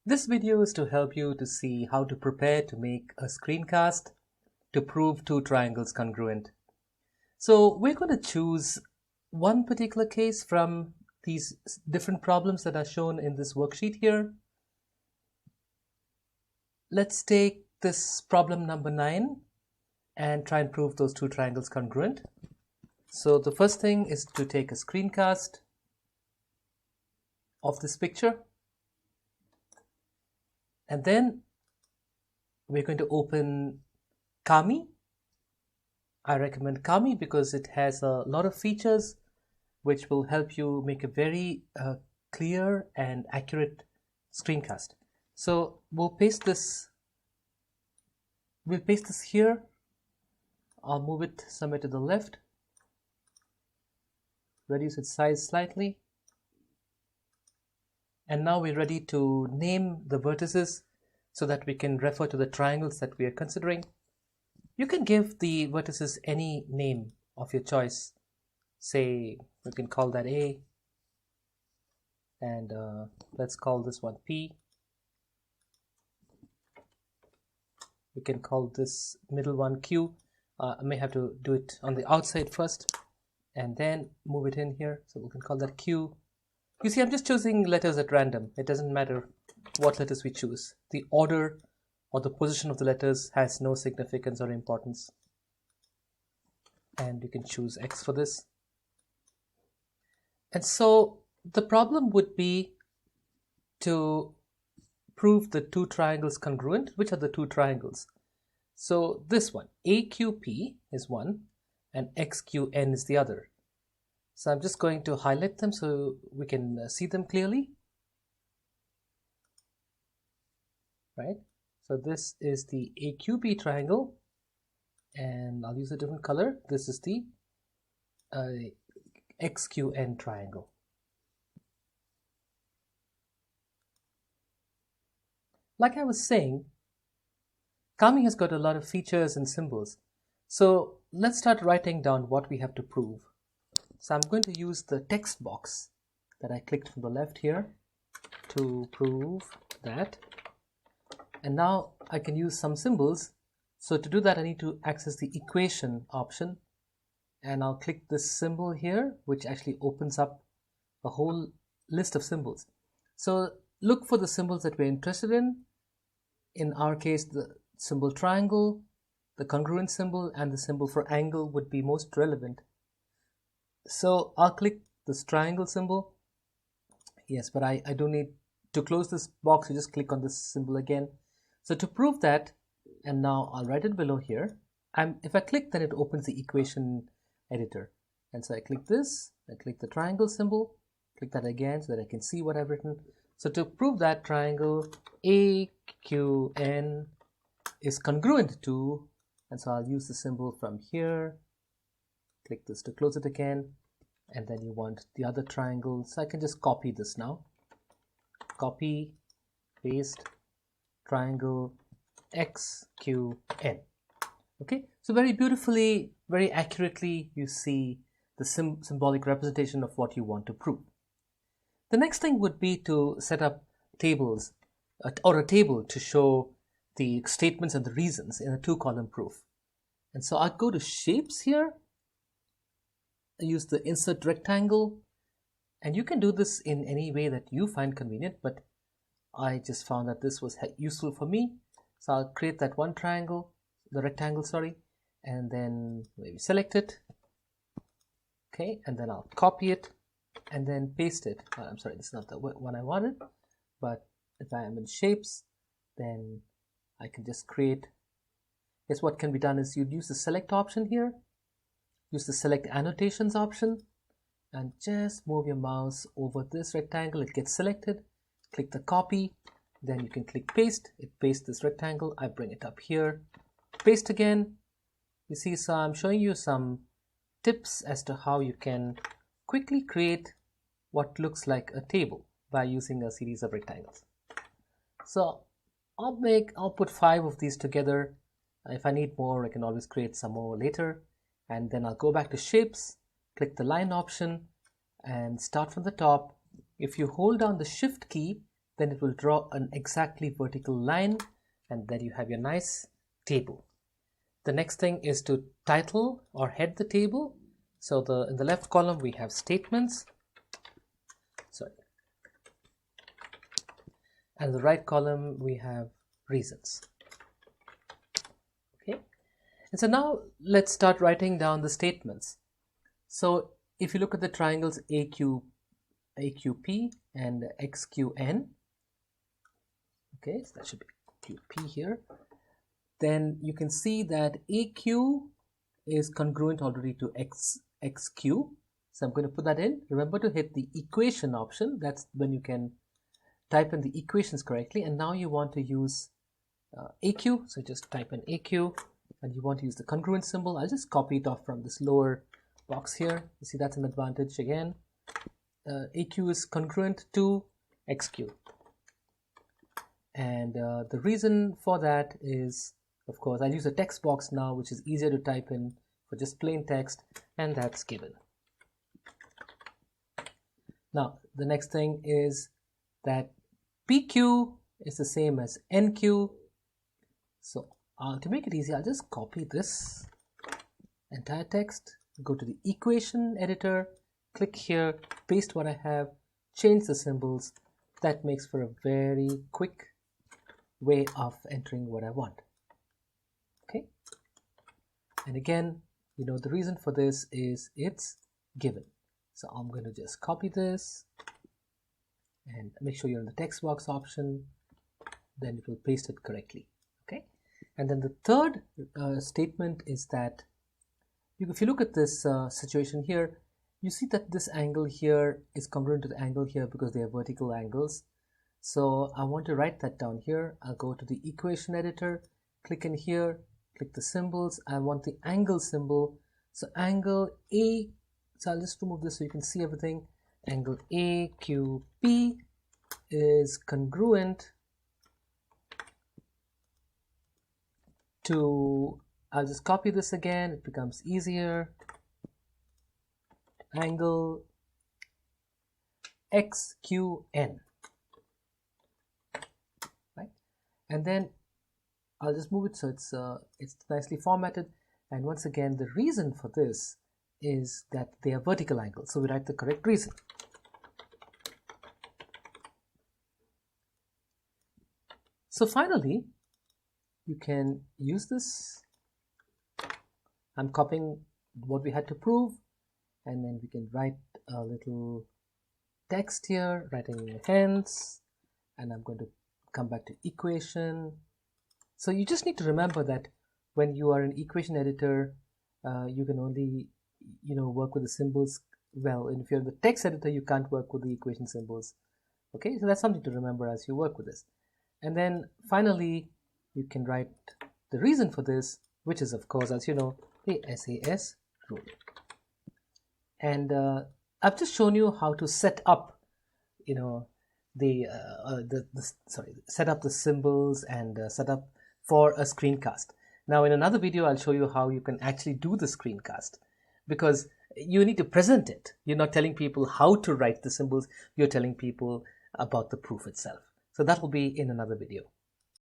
This video is to help you to see how to prepare to make a screencast to prove two triangles congruent. So we're going to choose one particular case from these different problems that are shown in this worksheet here. Let's take this problem number 9 and try and prove those two triangles congruent. So the first thing is to take a screencast of this picture. And then we're going to open Kami. I recommend Kami because it has a lot of features which will help you make a very clear and accurate screencast. So we'll paste this here. I'll move it somewhere to the left, reduce its size slightly. And now we're ready to name the vertices so that we can refer to the triangles that we are considering. You can give the vertices any name of your choice. Say, we can call that A, and let's call this one P. We can call this middle one Q. I may have to do it on the outside first and then move it in here. So we can call that Q. You see, I'm just choosing letters at random. It doesn't matter what letters we choose. The order or the position of the letters has no significance or importance. And you can choose X for this. And so the problem would be to prove the two triangles congruent. Which are the two triangles? So this one, AQP is one and XQN is the other. So I'm just going to highlight them so we can see them clearly. Right? So this is the AQP triangle, and I'll use a different color. This is the XQN triangle. Like I was saying, Kami has got a lot of features and symbols. So let's start writing down what we have to prove. So I'm going to use the text box that I clicked from the left here to prove that. And now I can use some symbols. So to do that, I need to access the equation option. And I'll click this symbol here, which actually opens up a whole list of symbols. So look for the symbols that we're interested in. In our case, the symbol triangle, the congruent symbol, and the symbol for angle would be most relevant. So I'll click this triangle symbol. Yes, but I don't need to close this box. You just click on this symbol again. So to prove that, and now I'll write it below here. If I click, then it opens the equation editor. And so I click this, I click the triangle symbol, click that again so that I can see what I've written. So to prove that triangle AQN is congruent to, and so I'll use the symbol from here. Click this to close it again, and then you want the other triangle. So I can just copy this now. Copy, paste, triangle XQN. Okay, so very beautifully, very accurately, you see the symbolic representation of what you want to prove. The next thing would be to set up tables or a table to show the statements and the reasons in a two-column proof. And so I'll go to shapes here. Use the insert rectangle, and you can do this in any way that you find convenient, but I just found that this was useful for me. So I'll create that one triangle, the rectangle, sorry, and then maybe select it. Okay, and then I'll copy it and then paste it. I'm sorry, this is not the one I wanted, but if I am in shapes, then I can just create. Guess what can be done is you'd use the select option here. Use the select annotations option and just move your mouse over this rectangle. It gets selected. Click the copy. Then you can click paste. It pastes this rectangle. I bring it up here. Paste again. You see, so I'm showing you some tips as to how you can quickly create what looks like a table by using a series of rectangles. So I'll put 5 of these together. If I need more, I can always create some more later. And then I'll go back to shapes, click the line option, and start from the top. If you hold down the shift key, then it will draw an exactly vertical line, and then you have your nice table. The next thing is to title or head the table. So in the left column we have statements, and the right column we have reasons. Okay, and so now let's start writing down the statements. So if you look at the triangles AQP and XQN, okay, so that should be QP here, then you can see that AQ is congruent already to XQ. So I'm going to put that in. Remember to hit the equation option. That's when you can type in the equations correctly. And now you want to use AQ. So just type in AQ, and you want to use the congruent symbol. I'll just copy it off from this lower box here. You see that's an advantage again. AQ is congruent to XQ. And the reason for that is, of course, I'll use a text box now, which is easier to type in for just plain text, and that's given. Now, the next thing is that PQ is the same as NQ. So to make it easy, I'll just copy this entire text, go to the equation editor, click here, paste what I have, change the symbols. That makes for a very quick way of entering what I want. Okay, and again, you know, the reason for this is it's given. So I'm going to just copy this and make sure you're in the text box option, then it will paste it correctly. Okay, and then the third statement is that if you look at this situation here, you see that this angle here is congruent to the angle here because they are vertical angles. So I want to write that down here. I'll go to the equation editor, click in here, click the symbols. I want the angle symbol. So angle A, so I'll just remove this so you can see everything. Angle AQP is congruent to, I'll just copy this again, it becomes easier. Angle XQN. Right? And then I'll just move it so it's nicely formatted. And once again, the reason for this is that they are vertical angles. So we write the correct reason. So finally, you can use this. I'm copying what we had to prove, and then we can write a little text here, writing hence, and I'm going to come back to equation. So you just need to remember that when you are an equation editor, you can only, work with the symbols well. And if you're in the text editor, you can't work with the equation symbols. Okay, so that's something to remember as you work with this. And then finally, you can write the reason for this, which is, of course, as you know, the SAS rule. And I've just shown you how to set up, set up the symbols and set up for a screencast. Now, in another video, I'll show you how you can actually do the screencast, because you need to present it. You're not telling people how to write the symbols. You're telling people about the proof itself. So that will be in another video.